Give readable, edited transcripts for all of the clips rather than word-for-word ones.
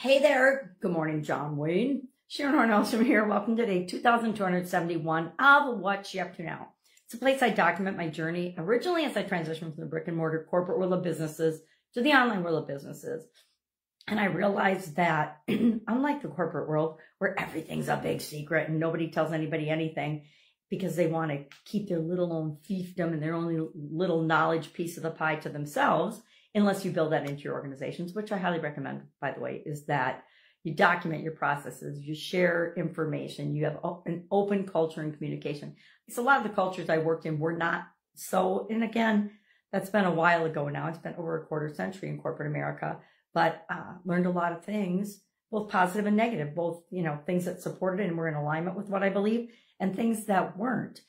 Hey there. Good morning, John Wayne. Sharon Horne-Ellstrom here. Welcome to day 2271 of What You Up To Now. It's a place I document my journey originally as I transitioned from the brick and mortar corporate world of businesses to the online world of businesses. And I realized that unlike the corporate world where everything's a big secret and nobody tells anybody anything because they want to keep their little own fiefdom and their only little knowledge piece of the pie to themselves, unless you build that into your organizations, which I highly recommend, by the way, is that you document your processes, you share information, you have an open culture and communication. It's a lot of the cultures I worked in were not so, and again, that's been a while ago now. It's been over a quarter century in corporate America, but learned a lot of things, both positive and negative, both, things that supported and were in alignment with what I believe and things that weren't.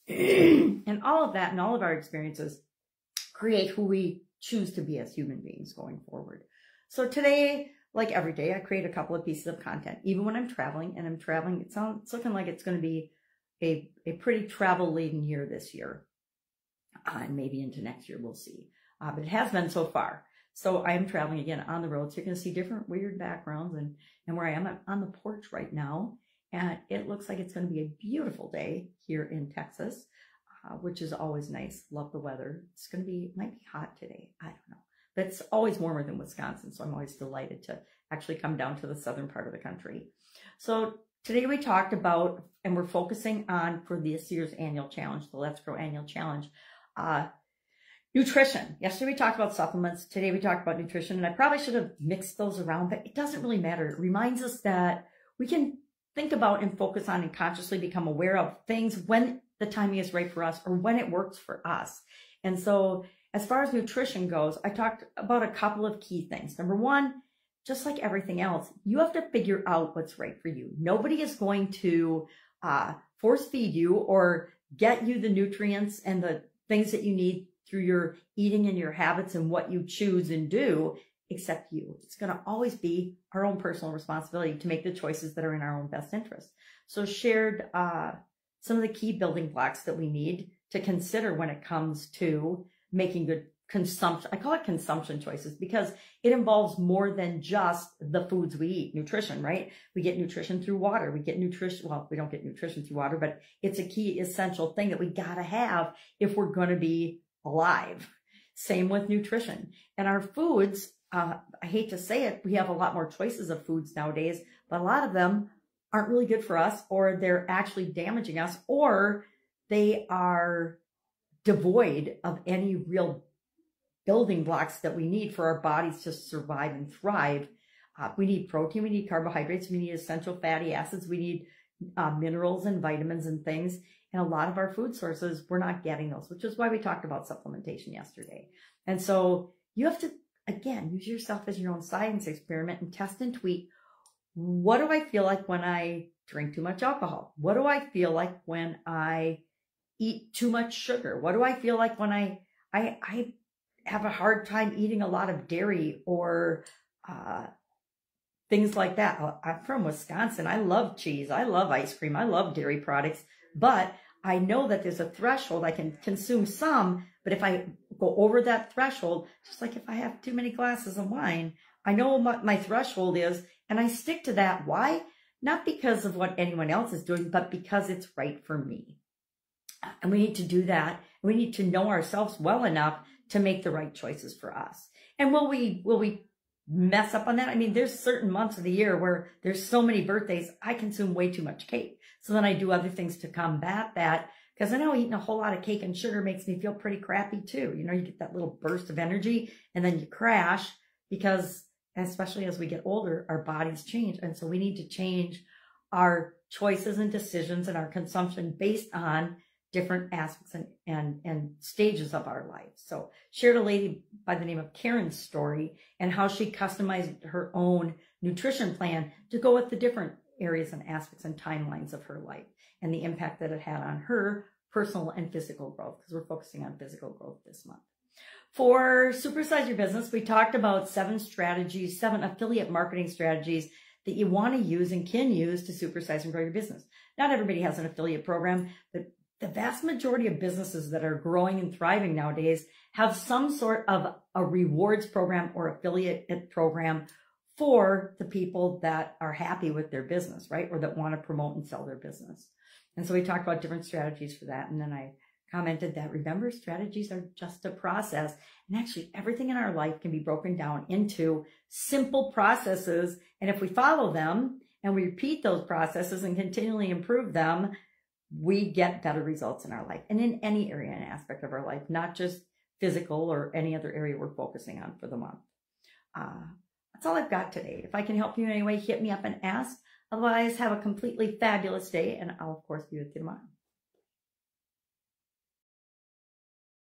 And all of that and all of our experiences create who we choose to be as human beings going forward. So today, like every day, I create a couple of pieces of content, even when I'm traveling, and it's looking like it's going to be a pretty travel-laden year this year, and maybe into next year, we'll see. But it has been so far. So I am traveling again on the road, so you're going to see different weird backgrounds and where I am. I'm on the porch right now, and it looks like it's going to be a beautiful day here in Texas. Which is always nice. Love the weather. Might be hot today. I don't know. But it's always warmer than Wisconsin, so I'm always delighted to actually come down to the southern part of the country. So today we talked about, and we're focusing on, for this year's annual challenge, the Let's Grow annual challenge, nutrition. Yesterday we talked about supplements. Today we talked about nutrition, and I probably should have mixed those around, but it doesn't really matter. It reminds us that we can think about and focus on and consciously become aware of things when the timing is right for us or when it works for us. And so as far as nutrition goes, I talked about a couple of key things. Number one, just like everything else, you have to figure out what's right for you. Nobody is going to force feed you or get you the nutrients and the things that you need through your eating and your habits and what you choose and do, except you. It's going to always be our own personal responsibility to make the choices that are in our own best interest. So shared some of the key building blocks that we need to consider when it comes to making good consumption. I call it consumption choices because it involves more than just the foods we eat. Nutrition, right? We get nutrition through water. We get nutrition. Well, we don't get nutrition through water, but it's a key essential thing that we got to have if we're going to be alive. Same with nutrition. And our foods, I hate to say it, we have a lot more choices of foods nowadays, but a lot of them aren't really good for us, or they're actually damaging us, or they are devoid of any real building blocks that we need for our bodies to survive and thrive. We need protein, we need carbohydrates, we need essential fatty acids, we need minerals and vitamins and things. And a lot of our food sources, we're not getting those, which is why we talked about supplementation yesterday. And so you have to, again, use yourself as your own science experiment and test and tweak. What do I feel like when I drink too much alcohol? What do I feel like when I eat too much sugar? What do I feel like when I have a hard time eating a lot of dairy or things like that? I'm from Wisconsin. I love cheese. I love ice cream. I love dairy products. But I know that there's a threshold. I can consume some, but if I go over that threshold, just like if I have too many glasses of wine, I know what my threshold is, and I stick to that. Why? Not because of what anyone else is doing, but because it's right for me. And we need to do that. We need to know ourselves well enough to make the right choices for us. And will we mess up on that? I mean, there's certain months of the year where there's so many birthdays, I consume way too much cake. So then I do other things to combat that, because I know eating a whole lot of cake and sugar makes me feel pretty crappy too. You get that little burst of energy and then you crash because, especially as we get older, our bodies change. And so we need to change our choices and decisions and our consumption based on different aspects and stages of our life. So shared a lady by the name of Karen's story and how she customized her own nutrition plan to go with the different areas and aspects and timelines of her life and the impact that it had on her personal and physical growth, because we're focusing on physical growth this month. For Supersize Your Business, we talked about 7 affiliate marketing strategies that you want to use and can use to supersize and grow your business. Not everybody has an affiliate program, but the vast majority of businesses that are growing and thriving nowadays have some sort of a rewards program or affiliate program for the people that are happy with their business, right? Or that want to promote and sell their business. And so we talked about different strategies for that. And then I commented that, remember, strategies are just a process. And actually everything in our life can be broken down into simple processes. And if we follow them and we repeat those processes and continually improve them, we get better results in our life and in any area and aspect of our life, not just physical or any other area we're focusing on for the month. That's all I've got today. If I can help you in any way, hit me up and ask. Otherwise, have a completely fabulous day, and I'll, of course, be with you tomorrow.